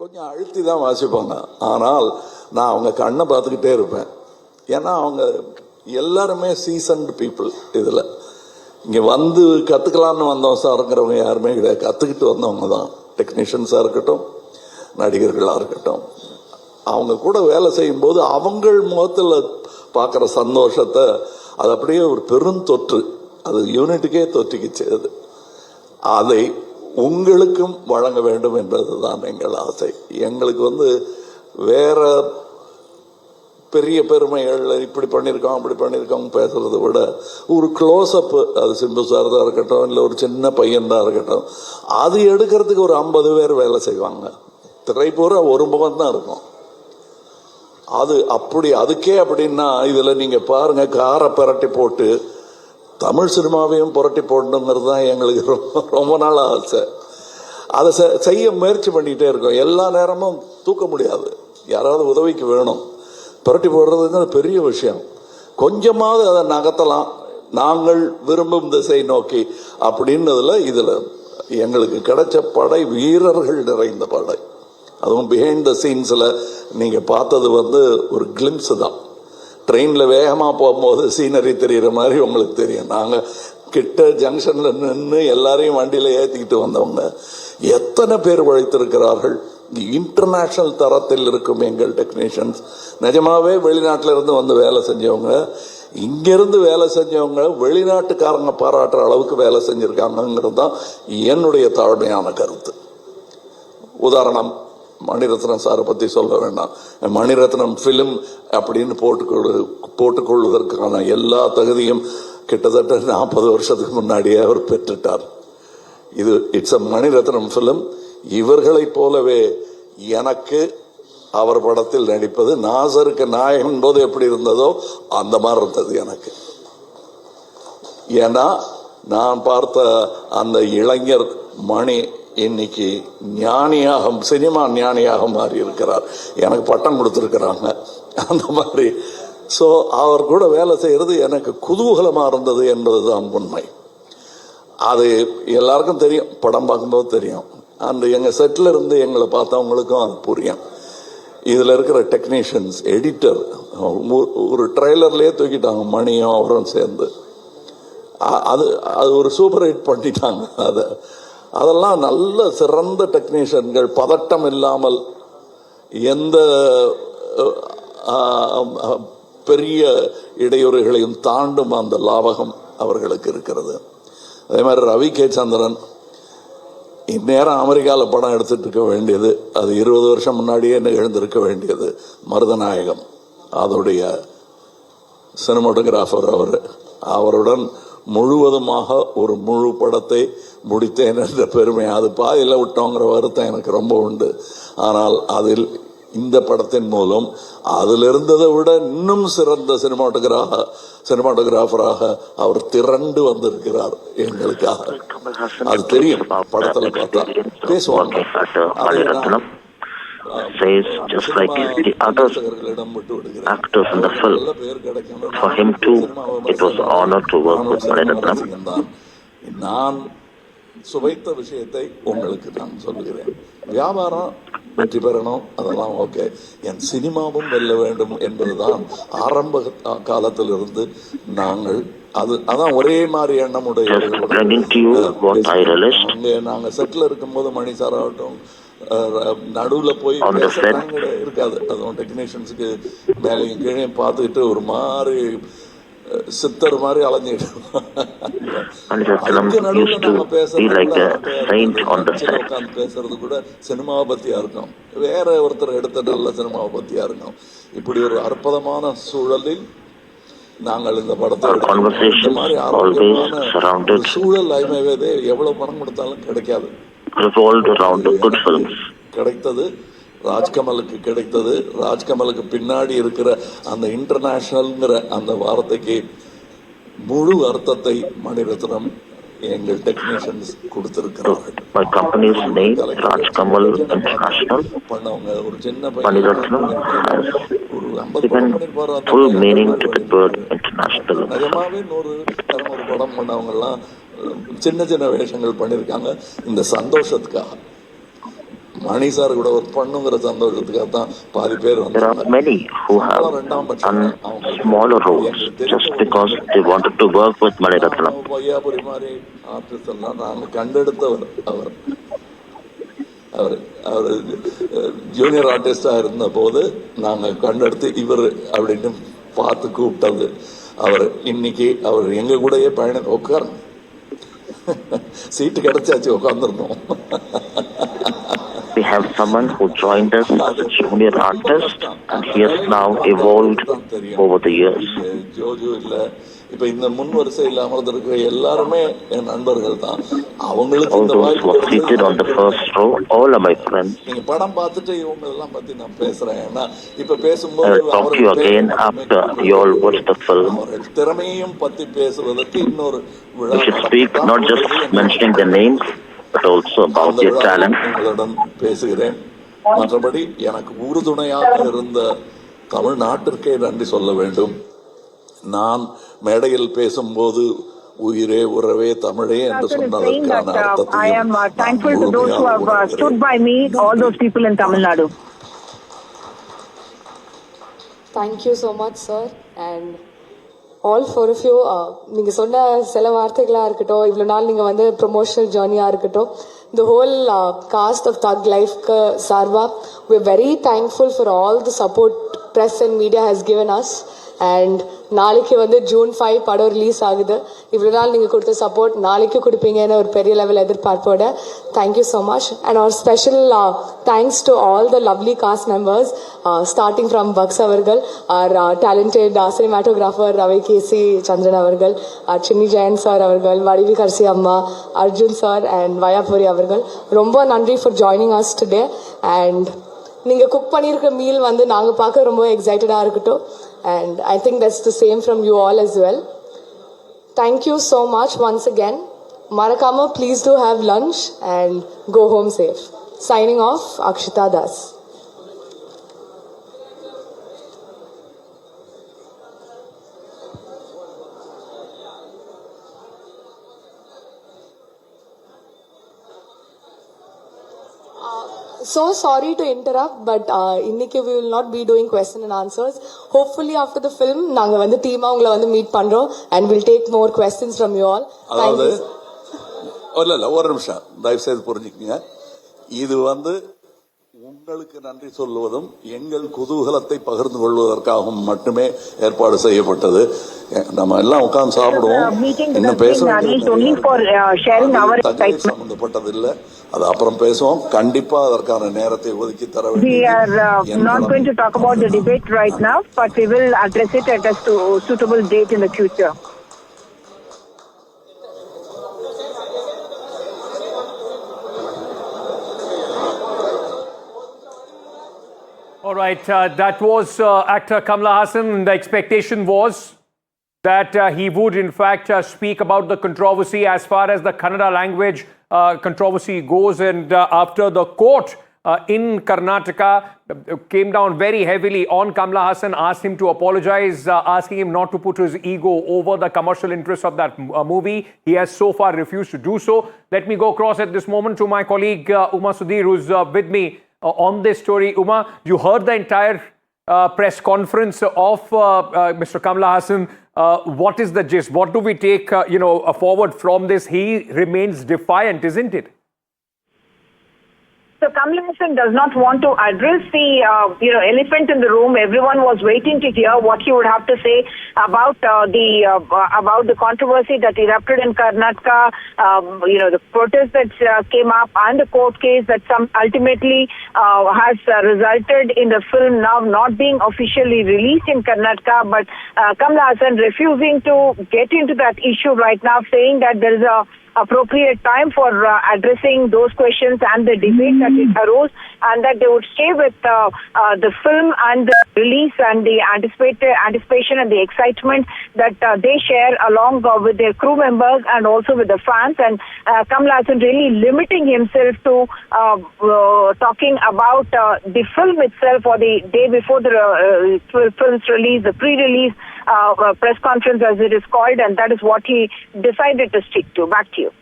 கொஞ்சம் அழுத்தி தான் வாசிப்பாங்க. ஆனால் நான் அவங்க கண்ணை பார்த்துக்கிட்டே இருப்பேன். ஏன்னா அவங்க எல்லாருமே சீசன்டு பீப்புள். இதில் இங்கே வந்து கற்றுக்கலான்னு வந்தோம் சார்ங்கிறவங்க யாருமே கிடையாது. கற்றுக்கிட்டு வந்தவங்க தான். டெக்னீஷியன்ஸாக இருக்கட்டும், நடிகர்களாக இருக்கட்டும், அவங்க கூட வேலை செய்யும்போது அவங்கள் முகத்தில் பார்க்குற சந்தோஷத்தை அது அப்படியே ஒரு பெருந்தொற்று, அது யூனிட்டுக்கே தொற்றிக்கிச்சு. அதை உங்களுக்கும் வழங்க வேண்டும் என்பதுதான் எங்கள் ஆசை. எங்களுக்கு வேற பெரிய பெருமைகள் இப்படி பண்ணியிருக்கோம் அப்படி பண்ணியிருக்கோம் பேசுறதை விட ஒரு க்ளோஸ்அப், அது சிம்பு சார் தான் இருக்கட்டும், இல்லை ஒரு சின்ன பையன் தான் இருக்கட்டும், அது எடுக்கிறதுக்கு ஒரு 50 பேர் வேலை செய்வாங்க. திரை பூரா ஒரு முகம் தான் இருக்கும். அது அப்படி அதுக்கே அப்படின்னா இதில் நீங்கள் பாருங்க, காரை புரட்டி போட்டு தமிழ் சினிமாவையும் புரட்டி போடணுங்கிறது தான் எங்களுக்கு ரொம்ப நாள் ஆசை. அதை செய்ய முயற்சி பண்ணிக்கிட்டே இருக்கோம். எல்லா நேரமும் தூக்க முடியாது, யாராவது உதவிக்கு வேணும். புரட்டி போடுறதுங்கிறது பெரிய விஷயம். கொஞ்சமாவது அதை நகர்த்தலாம், நாங்கள் விரும்பும் திசை நோக்கி அப்படின்னதுல இதில் எங்களுக்கு கிடைச்ச படை வீரர்கள் நிறைந்த படை. அதுவும் பிஹைண்ட் த சீன்ஸில் நீங்கள் பார்த்தது ஒரு கிளிம்ஸ் தான். ட்ரெயினில் வேகமாக போகும்போது சீனரி தெரிகிற மாதிரி உங்களுக்கு தெரியும். நாங்கள் கிட்ட ஜங்ஷனில் நின்று எல்லாரையும் வண்டியில் ஏற்றிக்கிட்டு வந்தவங்க எத்தனை பேர் உழைத்திருக்கிறார்கள். இன்டர்நேஷனல் தரத்தில் இருக்கும் எங்கள் டெக்னீஷியன்ஸ். நிஜமாவே வெளிநாட்டில் இருந்து வந்து வேலை செஞ்சவங்க, இங்கிருந்து வேலை செஞ்சவங்க வெளிநாட்டுக்காரங்க பாராட்டுற அளவுக்கு வேலை செஞ்சிருக்காங்கிறது தான் என்னுடைய தாழ்மையான கருத்து. உதாரணம், மணிரத்னம் சாரை பற்றி சொல்ல வேண்டாம். மணிரத்னம் ஃபிலிம் அப்படின்னு போட்டுக்கொள்வதற்கான எல்லா தகுதியும் கிட்டத்தட்ட 40 வருஷத்துக்கு முன்னாடியே அவர் பெற்றுட்டார். இது இட்ஸ் அ மணிரத்னம் ஃபிலிம். இவர்களைப் போலவே எனக்கு அவர் படத்தில் நடிப்பது, நாசருக்கு நாயகன் போது எப்படி இருந்ததோ அந்த மாதிரி இருந்தது எனக்கு. ஏன்னா நான் பார்த்த அந்த இளைஞர் மணி இன்னைக்கு ஞானியாக, சினிமா ஞானியாக மாறி இருக்கிறார். எனக்கு பட்டம் கொடுத்துருக்கிறாங்க அந்த மாதிரி. ஸோ அவர் கூட வேலை செய்யறது எனக்கு குதூகலமாக இருந்தது என்பதுதான் உண்மை. அது எல்லாருக்கும் தெரியும், படம் பார்க்கும்போது தெரியும். அந்த எங்கள் செட்டில் இருந்து எங்களை பார்த்தவங்களுக்கும் அது புரியும். இதில் இருக்கிற டெக்னீஷியன்ஸ், எடிட்டர், ஒரு ட்ரெய்லர்லேயே தூக்கிட்டாங்க மணியும் அவரும் சேர்ந்து. அது ஒரு சூப்பர் ஹிட் பண்ணிட்டாங்க. அதெல்லாம் நல்ல சிறந்த டெக்னீஷியன்கள். பதட்டம் இல்லாமல் எந்த பெரிய இடையூறுகளையும் தாண்டும் அந்த லாபகம் அவர்களுக்கு இருக்கிறது. அதே மாதிரி ரவி கே சந்திரன் இந்நேரம் அமெரிக்காவில் படம் எடுத்துட்டு இருக்க வேண்டியது, அது 20 வருஷம் முன்னாடியே நிகழ்ந்திருக்க வேண்டியது. மருதநாயகம் அதோடைய சினிமாட்டோகிராஃபர் அவருடன் முழுவதுமாக ஒரு முழு படத்தை முடித்தேன் என்ற பெருமை. அது பாதியில் விட்டோங்கிற வருத்தம் எனக்கு ரொம்ப உண்டு. ஆனால் அதில் இந்த படத்தின் மூலம் அதில் இருந்ததை விட இன்னும் சிறந்த சினிமாட்டோகிராஃபராக அவர் திரண்டு வந்திருக்கிறார் எங்களுக்காக. அது தெரியும், படத்துல பார்த்தா பேசுவாங்க. Says just like the other actors in the film, for him too it was an honor to work with Maniratnam. நான் சுவைத்த விஷயத்தை உங்களுக்கு நான் சொல்லுகிறேன். வியாபாரம் வெற்றி பெறணும், அதெல்லாம் ஓகே. என் சினிமாவும் வெல்ல வேண்டும் என்பதுதான் ஆரம்ப காலத்திலிருந்து நாங்கள் அதான் ஒரே மாதிரி எண்ணமுடைய. நாங்க செட்டில் இருக்கும்போது மணி சார் ஆகட்டும், நடுவில் போய் இருக்காது. அதுவும் டெக்னீஷியன்ஸுக்கு மேலேயும் கீழே பார்த்துக்கிட்டு ஒரு மாதிரி சித்தர் மாதிரி அலைஞ்சிட்டு பேசுறது கூட சினிமாவை பத்தியா இருக்கும், வேற ஒருத்தர் எடுத்த நல்ல சினிமாவை பத்தியா இருக்கும். இப்படி ஒரு அற்புதமான சூழலில் நாங்கள் இந்த படத்தை சூழல் ஐமைவே எவ்வளவு பணம் கொடுத்தாலும் கிடைக்காது. கிடைத்தது ராஜ்கமலுக்கு கிடைத்தது. ராஜ்கமலுக்கு பின்னாடி இருக்கிற அந்த இன்டர்நேஷனல்ங்கிற அந்த வார்த்தைக்கு முழு அர்த்தத்தை மணிரத்னம் எங்கள் டெக்னீஷியன்ஸ் கொடுத்திருக்கிறார்கள். பண்ணவங்க ஒரு சின்ன பையன் ஒரு 50 படம் பண்ணிருப்பாரு. நிஜமாவே 100 படம் பண்ணவங்க எல்லாம் சின்ன சின்ன வேஷங்கள் பண்ணிருக்காங்க இந்த சந்தோஷத்துக்காக. மணி சார் கூட ஒர்க் பண்ணுங்கிற சந்தோஷத்துக்காக தான் பாதி பேர் There are many who have done smaller roles just because they wanted to work with Mani Ratnam. பொய்யாபுரி மாதிரி ஆர்டிஸ்ட் எல்லாம் நாங்கள் கண்டெடுத்தவர் அவர் அவர் அவர் ஜூனியர் ஆர்டிஸ்டாக இருந்த போது நாங்கள் கண்டெடுத்து இவர் அப்படின்னு பார்த்து கூப்பிட்டது அவர். இன்னைக்கு அவர் எங்க கூடயே பயணம் உட்கார் சீட்டு கிடைச்சாச்சு உட்காந்துருந்தோம். We have someone who joined us as a junior artist and he has now evolved over the years. Joju இல்ல இப்ப இந்த முன் வரிசையில் அமர்ந்திருக்கிற எல்லாருமே என் நண்பர்கள் தான். அவங்களுக்கு All இந்த those who are seated on the first row, all are my friends. நீங்க படம் பார்த்துட்டு இவங்க எல்லாம் பத்தி நான் பேசுறேன். ஏன்னா இப்ப I பேசும்போது will talk to you again after you all watch the film. அவர்கள் திறமையும் பத்தி பேசுவதற்கு இன்னொரு விழா We should speak not just mentioning their names, but also about their talent. உங்களுடன் பேசுகிறேன். மற்றபடி எனக்கு உறுதுணையாக இருந்த தமிழ்நாட்டிற்கே நன்றி சொல்ல வேண்டும். நான் மேடையில் பேசும்போது உயிரே உறவே தமிழே என்று சொன்னதற்கான I am thankful to those who have stood by me, all those people in Tamil Nadu. Thank you so much, sir, and all four of you. நீங்கள் சொன்ன சில வார்த்தைகளாக இருக்கட்டும், இவ்வளோ நாள் நீங்கள் வந்து ப்ரொமோஷனல் ஜேர்னியாக இருக்கட்டும், the whole cast of Thug Life சார்பா we're very thankful for all the support press and media has given us. And நாளைக்கு வந்து June 5 படம் ரிலீஸ் ஆகுது. இவ்வளோ நாள் நீங்கள் கொடுத்த சப்போர்ட் நாளைக்கு கொடுப்பீங்கன்னு ஒரு பெரிய லெவல் எதிர்பார்ப்போட thank you so much. And our special thanks to all the lovely cast members starting from Bucks அவர்கள், our talented cinematographer Ravi K C Chandran அவர்கள், சின்னி ஜெயன் சார் அவர்கள், வடிவி கர்சி அம்மா, அர்ஜுன் சார் அண்ட் வயாபுரி அவர்கள். ரொம்ப நன்றி for joining us today. And நீங்கள் குக் பண்ணியிருக்க மீல் வந்து நாங்கள் பார்க்க ரொம்ப எக்ஸைட்டடாக இருக்கட்டும். And I think that's the same from you all as well. Thank you so much once again. Marakama, please do have lunch and go home safe. Signing off, Akshita Das. So sorry to interrupt, but இன்னைக்கு we will not be doing question and answers. Hopefully after the film நாங்க வந்து டீமா உங்களை வந்து meet பண்றோம் and we'll take more questions from you all. அதாவது இல்ல ஒரு நிமிஷம் தயவு செய்து புரிஞ்சுக்கங்க. இது வந்து உங்களுக்கு நன்றி சொல்லுவதும் எங்கள் குதூகலத்தை பகிர்ந்து கொள்வதற்காகவும் மட்டுமே ஏற்பாடு செய்யப்பட்டது. நம்ம எல்லாம் உட்கார்ந்து சாப்பிடுவோம். இன்னும் சம்பந்தப்பட்டது இல்ல, அது அப்புறம் பேசுவோம். கண்டிப்பா அதற்கான நேரத்தை ஒதுக்கி தர வேண்டும். We are not going to talk about the debate right now, but we will address it at a suitable date in the future. All right, that was actor Kamala Hassan. The expectation was that he would in fact speak about the controversy as far as the Kannada language controversy goes, and after the court in Karnataka came down very heavily on Kamala Hassan, asked him to apologize, asking him not to put his ego over the commercial interests of that movie. He has so far refused to do so. Let me go across at this moment to my colleague Uma Sudhir, who's with me on this story. Uma, you heard the entire press conference of Mr. Kamala Hassan. What is the gist? What do we take forward from this? He remains defiant, isn't it? So Kamala Hassan does not want to address the elephant in the room. Everyone was waiting to hear what he would have to say about the controversy that erupted in Karnataka. The protest that came up and the court case that ultimately has resulted in the film now not being officially released in Karnataka. But Kamala Hassan refusing to get into that issue right now, saying that there is a appropriate time for addressing those questions and the debate that it arose, and that they would stay with the film and the release and the anticipation and the excitement that they share along with their crew members and also with the fans. And Kamala Hassan really limiting himself to talking about the film itself, or the day before the film's release, the pre-release press conference as it is called, and that is what he decided to stick to. Back to you.